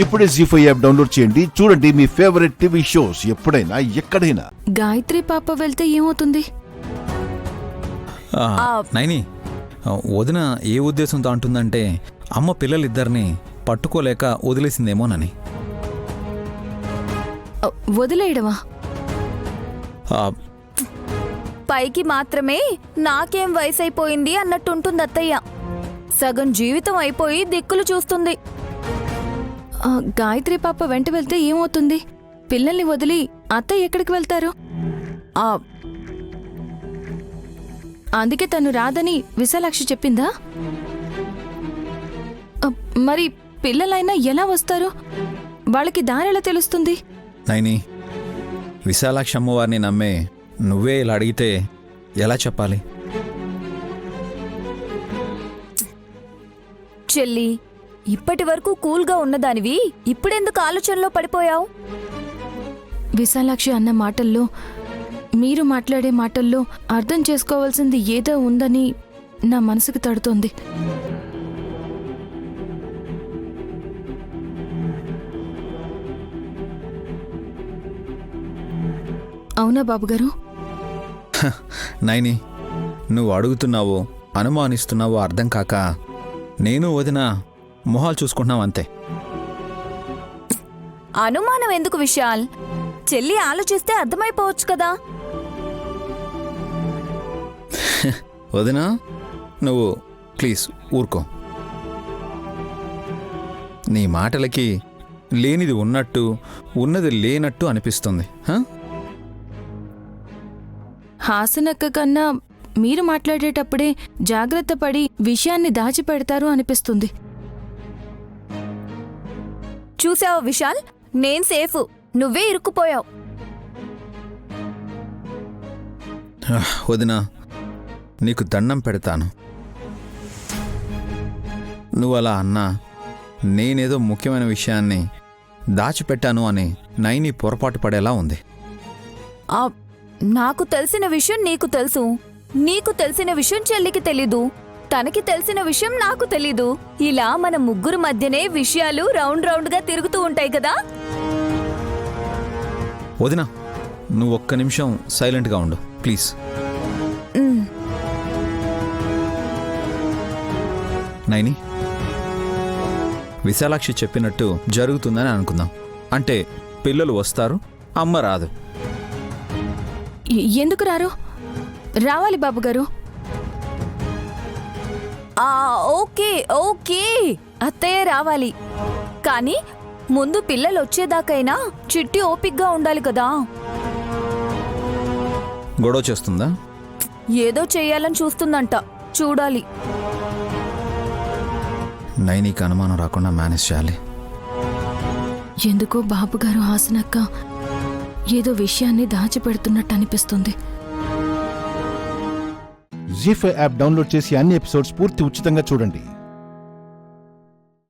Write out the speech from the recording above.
ఇప్పుడే జీ5 app download చేయండి. చూడండి మీ ఫేవరెట్ టీవీ షోస్ ఎప్పుడైనా ఎక్కడైనా. గాయత్రి పాప వెళ్తే ఏమవుతుంది? నైని, వదిన ఏ ఉద్దేశంతో అంటుందంటే అమ్మ పిల్లలిద్దరిని పట్టుకోలేక వదిలేసిందేమోనని. వదిలేయడమా? పైకి మాత్రమే నాకేం వయసైపోయింది అన్నట్టుంటుంది అత్తయ్య. సగం జీవితం అయిపోయి దిక్కులు చూస్తుంది. గాయత్రి పాప వెంట వెళ్తే ఏమవుతుంది? పిల్లల్ని వదిలి అత్తయ్య ఎక్కడికి వెళ్తారు? అందుకే తను రాదని విశాలాక్షి చెప్పిందా? మరి పిల్లలైనా ఎలా వస్తారు? వాళ్ళకి దారెలా తెలుస్తుంది? నైని, విశాలాక్షి అమ్మవారిని నమ్మే నువ్వే ఇలా అడిగితే ఎలా చెప్పాలి? చెల్లి, ఇప్పటి వరకు కూల్గా ఉన్నదానివి ఇప్పుడెందుకు ఆలోచనలో పడిపోయావు? విశాలాక్షి అన్న మాటల్లో, మీరు మాట్లాడే మాటల్లో అర్థం చేసుకోవాల్సింది ఏదో ఉందని నా మనసుకు తడుతోంది. అవునా బాబుగారు? నైని, నువ్వు అడుగుతున్నావో అనుమానిస్తున్నావో అర్థం కాక నేను వదిన మొహాలు చూసుకుంటున్నాం అంతే. అనుమానం ఎందుకు విశాల్? చెల్లి ఆలోచిస్తే అర్థమైపోవచ్చు కదా. వదినా, నువ్వు ప్లీజ్ ఊరుకో. నీ మాటలకి లేనిది ఉన్నట్టు ఉన్నది లేనట్టు అనిపిస్తుంది. హాసనక్క కన్నా మీరు మాట్లాడేటప్పుడే జాగ్రత్త పడి విషయాన్ని దాచిపెడతారు అనిపిస్తుంది. చూసావా విశాల్, నేను సేఫ్, నువ్వే ఇరుక్కుపోయావు. వదినా, నీకు దండం పెడతాను. నువ్వు అలా అన్నా నేనేదో ముఖ్యమైన విషయాన్ని దాచిపెట్టాను అని నైని పొరపాటు పడేలా ఉంది. నాకు తెలిసిన విషయం నీకు తెలుసు, నీకు తెలిసిన విషయం చెల్లికి తెలీదు, తనకి తెలిసిన విషయం నాకు తెలీదు. ఇలా మన ముగ్గురు మధ్యనే విషయాలు రౌండ్ రౌండ్ గా తిరుగుతూ ఉంటాయి కదా. వదినా, నువ్వు ఒక్క నిమిషం సైలెంట్గా ఉండు ప్లీజ్. నైని, విశాలాక్షి చెప్పినట్టు జరుగుతుందని అనుకుందాం. అంటే పిల్లలు వస్తారు, అమ్మ రాదు. ఎందుకు రారు? రావాలి బాబుగారు. ఓకే ఓకే, అత్తయ్య రావాలి. కానీ ముందు పిల్లలు వచ్చేదాకైనా చిట్టి ఓపిగ్గా ఉండాలి కదా. గొడవ చేస్తుందా? ఏదో చెయ్యాలని చూస్తుందంట, చూడాలి. నైనికి అనుమానం రాకుండా మేనేజ్ చేయాలి. ఎందుకో బాబుగారు హాసనక్క ఏదో విషయాన్ని దాచిపెడుతున్నట్టు అనిపిస్తుంది. జీ5 యాప్ డౌన్లోడ్ చేసి అన్ని ఎపిసోడ్స్ పూర్తి ఉచితంగా చూడండి.